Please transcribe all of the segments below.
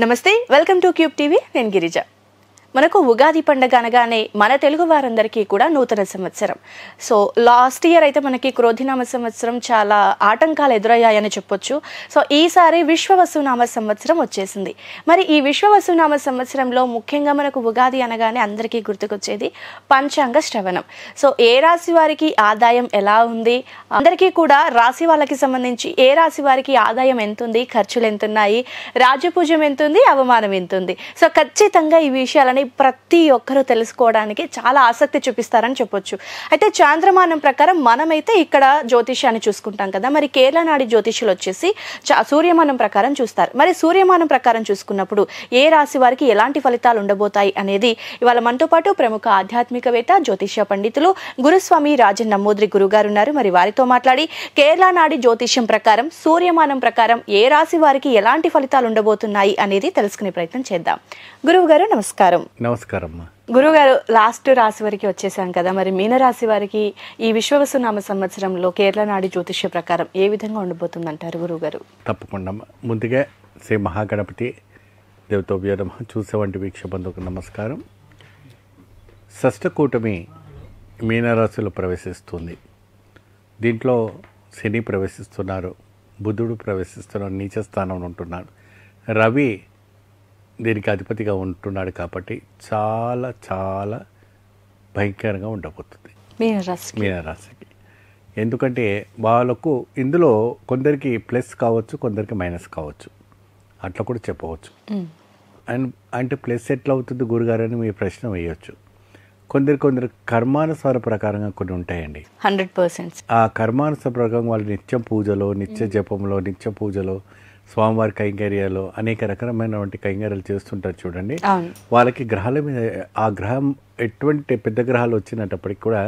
నమస్తే, welcome to cube TV. నేను గిరిజ. మనకు ఉగాది పండుగ అనగానే మన తెలుగు వారందరికీ కూడా నూతన సంవత్సరం. సో లాస్ట్ ఇయర్ అయితే మనకి క్రోధినామ సంవత్సరం చాలా ఆటంకాలు ఎదురయ్యాయని చెప్పొచ్చు. సో ఈసారి విశ్వవసునామ సంవత్సరం వచ్చేసింది. మరి ఈ విశ్వవసునామ సంవత్సరంలో ముఖ్యంగా మనకు ఉగాది అనగానే అందరికీ గుర్తుకొచ్చేది పంచాంగ శ్రవణం. సో ఏ రాశి వారికి ఆదాయం ఎలా ఉంది, అందరికీ కూడా రాశి వాళ్ళకి సంబంధించి ఏ రాశి వారికి ఆదాయం ఎంతుంది, ఖర్చులు ఎంతున్నాయి, రాజపూజ్యం ఎంతుంది, అవమానం ఎంతుంది. సో ఖచ్చితంగా ఈ విషయాలని ప్రతి ఒక్కరూ తెలుసుకోవడానికి చాలా ఆసక్తి చూపిస్తారని చెప్పొచ్చు. అయితే చాంద్రమానం ప్రకారం మనమైతే ఇక్కడ జ్యోతిష్యాన్ని చూసుకుంటాం కదా. మరి కేరళ నాడి జ్యోతిష్యులు వచ్చేసి సూర్యమానం ప్రకారం చూస్తారు. మరి సూర్యమానం ప్రకారం చూసుకున్నప్పుడు ఏ రాశి వారికి ఎలాంటి ఫలితాలు ఉండబోతాయి అనేది ఇవాళ మనతో పాటు ప్రముఖ ఆధ్యాత్మికవేత్త, జ్యోతిష్య పండితులు గురుస్వామి రాజన్ నమ్మోద్రి గురుగారు ఉన్నారు. మరి వారితో మాట్లాడి కేరళ నాడి జ్యోతిష్యం ప్రకారం సూర్యమానం ప్రకారం ఏ రాశి వారికి ఎలాంటి ఫలితాలు ఉండబోతున్నాయి అనేది తెలుసుకునే ప్రయత్నం చేద్దాం. గురువు గారు నమస్కారం. నమస్కారం. గురుగారు, లాస్ట్ రాశి వారికి వచ్చేసాం కదా. మరి మీనరాశి వారికి ఈ విశ్వవసునామ సంవత్సరంలో కేరళ నాడి జ్యోతిష్య ప్రకారం ఏ విధంగా ఉండబోతుంది అంటారు గురువు గారు? తప్పకుండా. ముందుగా శ్రీ మహాగణపతి దేవతోభ్యో నమః. చూసేవంటి వీక్షబంధుకు నమస్కారం. షష్ఠకూటమి మీనరాశిలో ప్రవేశిస్తుంది. దీంట్లో శని ప్రవేశిస్తున్నారు, బుధుడు ప్రవేశిస్తున్నారు, నీచ స్థానంలో ఉంటున్నారు, రవి దీనికి అధిపతిగా ఉంటున్నాడు. కాబట్టి చాలా చాలా భయంకరంగా ఉండబోతుంది మీనరాశికి. ఎందుకంటే వాళ్ళకు ఇందులో కొందరికి ప్లస్ కావచ్చు, కొందరికి మైనస్ కావచ్చు, అట్లా కూడా చెప్పవచ్చు. అండ్ అంటే ప్లస్ ఎట్లా అవుతుంది గురుగారు అని మీ ప్రశ్న వేయవచ్చు. కొందరు కర్మానుసార ప్రకారంగా కొన్ని ఉంటాయండి. 100%. ఆ కర్మానుసార ప్రకారం వాళ్ళు నిత్యం పూజలో, నిత్య జపంలో, నిత్య పూజలో, స్వామివారి కైంకర్యాలు, అనేక రకమైనటువంటి కైంకర్యాలు చేస్తుంటారు చూడండి. వాళ్ళకి గ్రహాల మీద ఆ గ్రహం ఎటువంటి పెద్ద గ్రహాలు వచ్చినప్పటికి కూడా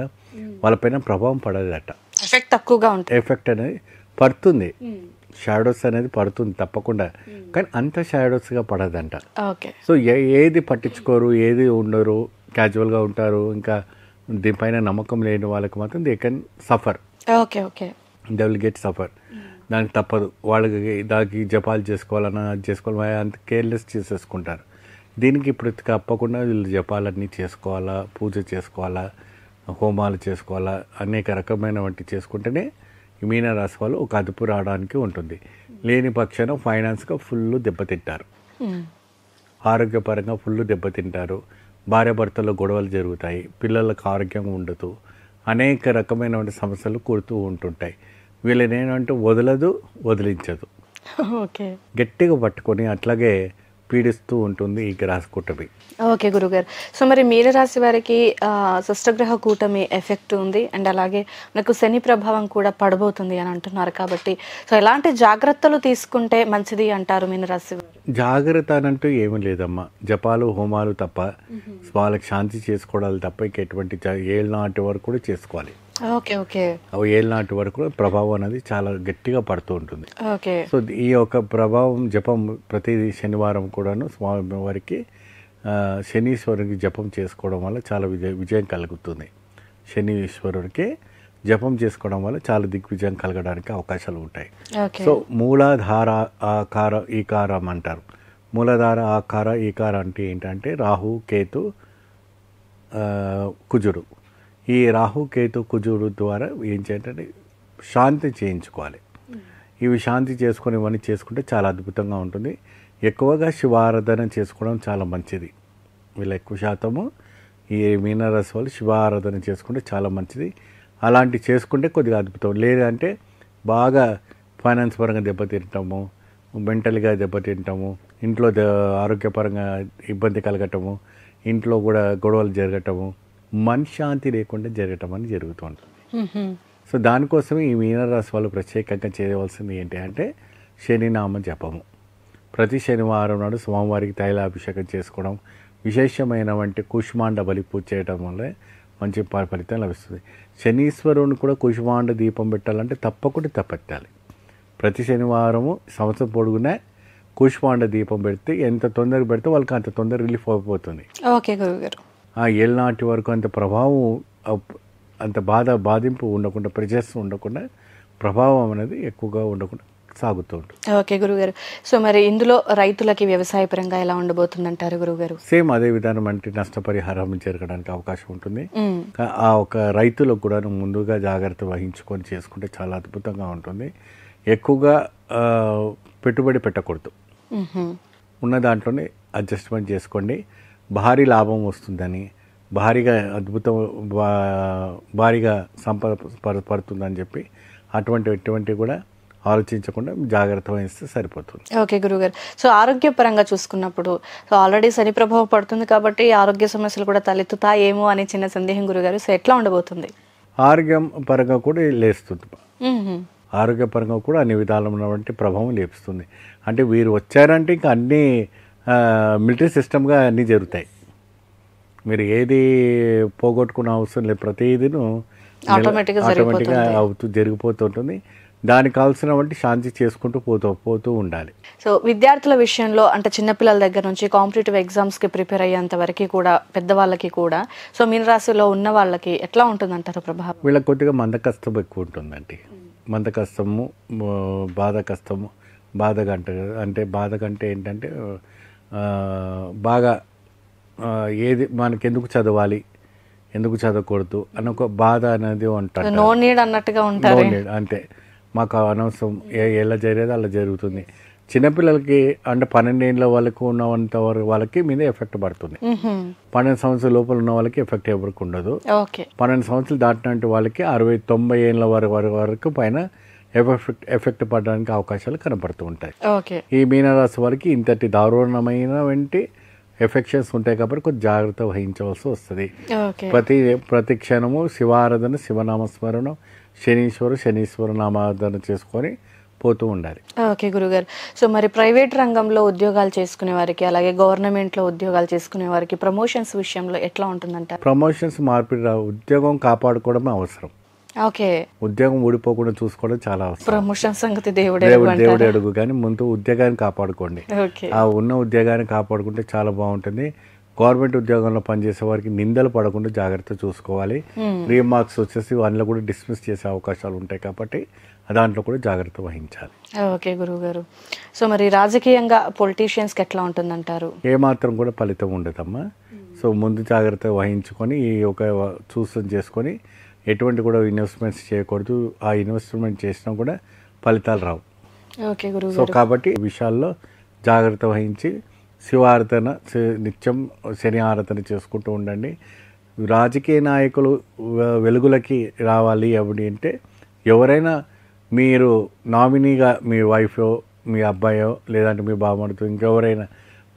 వాళ్ళపైన ప్రభావం పడదట. ఎఫెక్ట్ తక్కువగా ఉంటుంది. ఎఫెక్ట్ అనేది పడుతుంది, షాడోస్ అనేది పడుతుంది తప్పకుండా, కానీ అంత షాడోస్గా పడదంట. సో ఏది పట్టించుకోరు, ఏది ఉండరు, క్యాజువల్గా ఉంటారు. ఇంకా దీనిపైన నమ్మకం లేని వాళ్ళకి మాత్రం they can suffer. They will get suffer. దానికి తప్పదు. వాళ్ళకి దానికి జపాలు చేసుకోవాలన్నా అది చేసుకోవాలి, అంత కేర్లెస్ చేసేసుకుంటారు. దీనికి ఇప్పుడు తప్పకుండా వీళ్ళు జపాలన్నీ చేసుకోవాలా, పూజ చేసుకోవాలా, హోమాలు చేసుకోవాలా, అనేక రకమైన వంటి చేసుకుంటేనే ఈ మీనరాశి వాళ్ళు ఒక అదుపు రావడానికి ఉంటుంది. లేని పక్షాన ఫైనాన్స్గా ఫుల్ దెబ్బతింటారు, ఆరోగ్యపరంగా ఫుల్ దెబ్బతింటారు, భార్యాభర్తల్లో గొడవలు జరుగుతాయి, పిల్లలకు ఆరోగ్యంగా ఉండదు, అనేక రకమైనటువంటి సమస్యలు కూడుతూ ఉంటుంటాయి. వీళ్ళని ఏంటంటే వదిలించదు, గట్టిగా పట్టుకొని అట్లాగే పీడిస్తూ ఉంటుంది ఈ రాశి కూటమి. ఓకే గురుగారు. సో మరి మీనరాశి వారికి షష్ఠగ్రహ కూటమి ఎఫెక్ట్ ఉంది, అండ్ అలాగే మనకు శని ప్రభావం కూడా పడబోతుంది అని అంటున్నారు. కాబట్టి సో ఎలాంటి జాగ్రత్తలు తీసుకుంటే మంచిది అంటారు మీనరాశి వారు? జాగ్రత్త అనంటూ ఏమీ లేదమ్మా. జపాలు, హోమాలు తప్ప, వాళ్ళకి శాంతి చేసుకోవడాలు తప్ప ఇంక ఎటువంటి ఏళ్ళ నాటి వరకు కూడా చేసుకోవాలి. ఏళ్ళ నాటి వరకు ప్రభావం అనేది చాలా గట్టిగా పడుతూ ఉంటుంది. సో ఈ యొక్క ప్రభావం జపం ప్రతి శనివారం కూడాను స్వామి వారికి శనీశ్వరునికి జపం చేసుకోవడం వల్ల చాలా విజయం కలుగుతుంది. శనీశ్వరునికి జపం చేసుకోవడం వల్ల చాలా దిగ్విజయం కలగడానికి అవకాశాలు ఉంటాయి. సో మూలాధార ఆకార ఈకారం అంటారు. మూలాధార ఆకార ఈకార అంటే ఏంటంటే రాహు, కేతు, కుజుడు. ఈ రాహు, కేతు, కుజుడు ద్వారా ఏం చేయాలంటే శాంతి చేయించుకోవాలి. ఇవి శాంతి చేసుకొని ఇవన్నీ చేసుకుంటే చాలా అద్భుతంగా ఉంటుంది. ఎక్కువగా శివారాధన చేసుకోవడం చాలా మంచిది. వీళ్ళు ఎక్కువ శాతము ఈ మీనరాశి వాళ్ళు శివారాధన చేసుకుంటే చాలా మంచిది. అలాంటివి చేసుకుంటే కొద్దిగా అద్భుతం. లేదంటే బాగా ఫైనాన్స్ పరంగా దెబ్బతింటాము, మెంటల్గా దెబ్బతింటాము, ఇంట్లో ఆరోగ్యపరంగా ఇబ్బంది కలగటము, ఇంట్లో కూడా గొడవలు జరగటము, మనశ్శాంతి లేకుండా జరగటం అని జరుగుతూ ఉంటుంది. సో దానికోసం ఈ మీనరాశి వాళ్ళు ప్రత్యేకంగా చేయవలసింది ఏంటి అంటే శనినామ జపము. ప్రతి శనివారం నాడు స్వామివారికి తైలాభిషేకం చేసుకోవడం, విశేషమైన వంటి కుష్మాండ బలి పూజ చేయడం వల్ల మంచి ఫలితం లభిస్తుంది. శనీశ్వరుని కూడా కుష్మాండ దీపం పెట్టాలంటే తప్పకుండా తప్పెట్టాలి. ప్రతి శనివారము సంవత్సరం పొడుగునే కుష్మాండ దీపం పెడితే ఎంత తొందరగా పెడితే వాళ్ళకి అంత తొందర రిలీఫ్ అయిపోతుంది. ఆ ఏళ్ళనాటి వరకు అంత ప్రభావం, అంత బాధింపు ఉండకుండా, ప్రెజర్స్ ఉండకుండా, ప్రభావం అనేది ఎక్కువగా ఉండకుండా సాగుతూ ఉంటుంది. ఓకే గురుగారు. సో మరి ఇందులో రైతులకి వ్యవసాయ పరంగా ఎలా ఉండబోతుందంటారు గురుగారు? సేమ్ అదే విధానం అంటే నష్టపరిహారం జరగడానికి అవకాశం ఉంటుంది. ఆ ఒక రైతులకు కూడా ముందుగా జాగ్రత్త వహించుకొని చేసుకుంటే చాలా అద్భుతంగా ఉంటుంది. ఎక్కువగా పెట్టుబడి పెట్టకూడదు, ఉన్న దాంట్లోనే అడ్జస్ట్మెంట్ చేసుకోండి. భారీ లాభం వస్తుందని, భారీగా భారీగా సంపద పడుతుందని చెప్పి ఎటువంటి కూడా ఆలోచించకుండా జాగ్రత్త వహిస్తే సరిపోతుంది. ఓకే గురుగారు. సో ఆరోగ్యపరంగా చూసుకున్నప్పుడు సో ఆల్రెడీ శని ప్రభావం పడుతుంది కాబట్టి ఆరోగ్య సమస్యలు కూడా తలెత్తుతాయేమో అనే చిన్న సందేహం గురుగారు. సో ఎట్లా ఉండబోతుంది? ఆరోగ్యం పరంగా కూడా లేస్తుంది. ఆరోగ్యపరంగా కూడా అన్ని విధాలు ఉన్నటువంటి ప్రభావం లేపుస్తుంది. అంటే వీరు వచ్చారంటే ఇంకా అన్నీ మిలిటరీ సిస్టమ్గా అన్నీ జరుగుతాయి. మీరు ఏది పోగొట్టుకున్న అవసరం లేదు, ప్రతిదీను ఆటోమేటిక్గా జరిగిపోతుంటుంది. దానికి కావాల్సినటువంటి శాంతి చేసుకుంటూ పోతూ ఉండాలి. సో విద్యార్థుల విషయంలో అంటే చిన్నపిల్లల దగ్గర నుంచి కాంపిటేటివ్ ఎగ్జామ్స్కి ప్రిపేర్ అయ్యేంత వరకు కూడా పెద్దవాళ్ళకి కూడా సో మీనరాశిలో ఉన్న వాళ్ళకి ఎట్లా ఉంటుందంటారు ప్రభావం? వీళ్ళకి కొద్దిగా మందకష్టం ఎక్కువ ఉంటుందండి. మందకష్టము, బాధకంటే ఏంటంటే బాగా ఏది మనకెందుకు చదవాలి, ఎందుకు చదవకూడదు అన్న ఒక బాధ అనేది ఉంటుంది. నో నీడ్ అన్నట్టుగా ఉంటారు. అంటే మాకు అనవసరం, ఎలా జరిగేది అలా జరుగుతుంది. చిన్నపిల్లలకి అంటే 12 ఏళ్ళ వాళ్ళకు ఉన్నంత వాళ్ళకి మీద ఎఫెక్ట్ పడుతుంది. 12 సంవత్సరాల లోపల ఉన్న వాళ్ళకి ఎఫెక్ట్ ఎవరికి ఉండదు. 12 సంవత్సరాలు దాటినట్టు వాళ్ళకి 60-90 ఏళ్ళ వరకు పైన ఎఫెక్ట్ పడడానికి అవకాశాలు కనపడుతూ ఉంటాయి. ఈ మీనరాశి వారికి ఇంతటి దారుణమైన ఎఫెక్షన్స్ ఉంటాయి కాబట్టి కొంచెం జాగ్రత్త వహించవలసి వస్తుంది. ప్రతి క్షణము శివారాధన, శివనామస్మరణం, శనీశ్వర నామారాధన చేసుకొని పోతూ ఉండాలి. ఓకే గురుగారు. సో మరి ప్రైవేట్ రంగంలో ఉద్యోగాలు చేసుకునే వారికి అలాగే గవర్నమెంట్లో ఉద్యోగాలు చేసుకునే వారికి ప్రమోషన్స్ విషయంలో ఎట్లా ఉంటుందంట? ప్రమోషన్స్ మార్పిడి ఉద్యోగం కాపాడుకోవడమే అవసరం. ఓకే, ఉద్యోగం ఊడిపోకుండా చూసుకోవడం చాలా అవసరం. ప్రమోషన్ సంగతి దేవుడే అడుగు, కానీ ముందు ఉద్యోగాన్ని కాపాడుకోండి. ఆ ఉన్న ఉద్యోగాన్ని కాపాడుకుంటే చాలా బాగుంటుంది. గవర్నమెంట్ ఉద్యోగంలో పనిచేసే వారికి నిందలు పడకుండా జాగ్రత్త చూసుకోవాలి. రీమార్క్స్ వచ్చేసి వాళ్ళని కూడా డిస్మిస్ చేసే అవకాశాలు ఉంటాయి కాబట్టి దాంట్లో కూడా జాగ్రత్త వహించాలి. ఓకే గురువు గారు. సో మరి రాజకీయంగా పొలిటీషియన్స్కి ఎట్లా ఉంటుందంటారు? ఏమాత్రం కూడా ఫలితం ఉండదమ్మా. సో ముందు జాగ్రత్త వహించుకొని ఈ ఒక చూసుకొని చేసుకొని ఎటువంటి కూడా ఇన్వెస్ట్మెంట్స్ చేయకూడదు. ఆ ఇన్వెస్ట్మెంట్ చేసినా కూడా ఫలితాలు రావు. ఓకే గురువు. సో కాబట్టి విషయాల్లో జాగ్రత్త వహించి శివారాధన, నిత్యం శని ఆరాధన చేసుకుంటూ ఉండండి. రాజకీయ నాయకులు వెలుగులకి రావాలి అవి అంటే ఎవరైనా మీరు నామినీగా మీ వైఫో, మీ అబ్బాయో, లేదంటే మీ బామ్మడితో ఇంకెవరైనా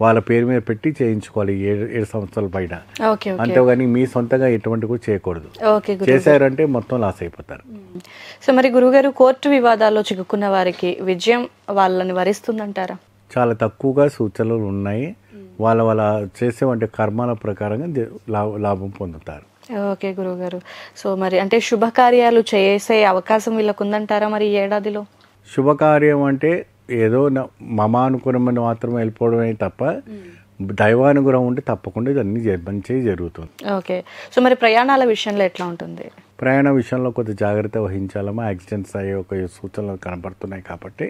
వాళ్ళ పేరు మీద పెట్టి చేయించుకోవాలి 7 సంవత్సరాల పైన. అంతేగాని మీ సొంతంగా ఎటువంటి కూడా చేయకూడదు. చేశారంటే మొత్తం లాస్ అయిపోతారు. సో మరి గురుగారు, కోర్టు వివాదాల్లో చిక్కుకున్న వారికి విజయం వాళ్ళని వరిస్తుందంటారా? చాలా తక్కువగా సూచనలు ఉన్నాయి. వాళ్ళ చేసేవంటి కర్మాల ప్రకారంగా లాభం పొందుతారు. ఓకే గురుగారు. సో మరి అంటే శుభకార్యాలు చేసే అవకాశం వీళ్ళకు ఉందంటారా మరి ఈ ఏడాదిలో? శుభకార్యం అంటే ఏదో మమానుకురమని మాత్రమే వెళ్ళిపోవడమే తప్ప దైవానుగ్రహం ఉంటే తప్పకుండా ఇదన్నీ మంచిగా జరుగుతుంది. ఓకే. సో మరి ప్రయాణాల విషయంలో ఎట్లా ఉంటుంది? ప్రయాణ విషయంలో కొద్దిగా జాగ్రత్త వహించాలమ్మా. యాక్సిడెంట్స్ అయ్యే ఒక సూచనలు కనపడుతున్నాయి కాబట్టి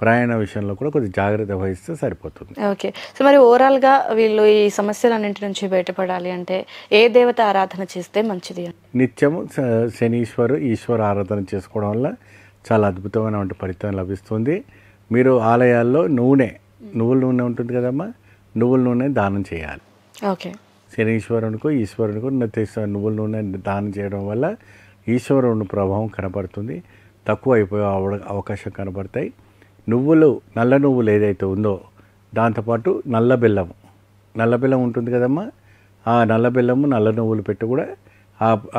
ప్రయాణ విషయంలో కూడా కొద్దిగా జాగ్రత్త వహిస్తే సరిపోతుంది. ఓకే. సో మరి ఓవరాల్గా వీళ్ళు ఈ సమస్యలన్నింటి నుంచి బయటపడాలి అంటే ఏ దేవత ఆరాధన చేస్తే మంచిది? నిత్యము ఈశ్వర ఆరాధన చేసుకోవడం వల్ల చాలా అద్భుతమైన ఫలితం లభిస్తుంది. మీరు ఆలయాల్లో నువ్వుల నూనె ఉంటుంది కదమ్మా, నువ్వుల నూనె దానం చేయాలి. ఓకే. ఈశ్వరునికు నువ్వుల నూనె దానం చేయడం వల్ల ఈశ్వరుని ప్రభావం కనపడుతుంది. తక్కువ అయిపోయే అవకాశం కనపడతాయి. నల్ల నువ్వులు ఏదైతే ఉందో దాంతోపాటు నల్ల బెల్లం ఉంటుంది కదమ్మా, ఆ నల్ల బెల్లము నల్ల నువ్వులు పెట్టి కూడా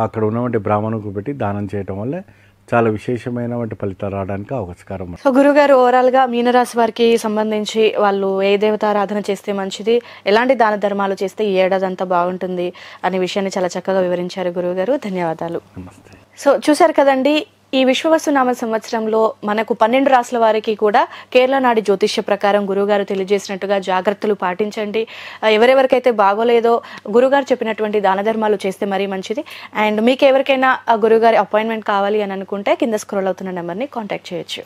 అక్కడ ఉన్నటువంటి బ్రాహ్మణుకు పెట్టి దానం చేయడం వల్ల చాలా విశేషమైన ఫలితాలు రావడానికి అవకాశం. సో గురుగారు, ఓవరాల్గా మీనరాశి వారికి సంబంధించి వాళ్ళు ఏ దేవతారాధన చేస్తే మంచిది, ఎలాంటి దాన ధర్మాలు చేస్తే ఈ ఏడాది అంతా బాగుంటుంది అనే విషయాన్ని చాలా చక్కగా వివరించారు గురువుగారు. ధన్యవాదాలు. నమస్తే. సో చూశారు కదండి, ఈ విశ్వవసునామ సంవత్సరంలో మనకు 12 రాశుల వారికి కూడా కేరళ నాడి జ్యోతిష్య ప్రకారం గురుగారు తెలియజేసినట్టుగా జాగ్రత్తలు పాటించండి. ఎవరెవరికైతే బాగోలేదో గురుగారు చెప్పినటువంటి దాన ధర్మాలు చేస్తే మరీ మంచిది. అండ్ మీకు ఎవరికైనా గురుగారి అపాయింట్మెంట్ కావాలి అని అనుకుంటే కింద స్క్రోల్ అవుతున్న నెంబర్ని కాంటాక్ట్ చేయొచ్చు.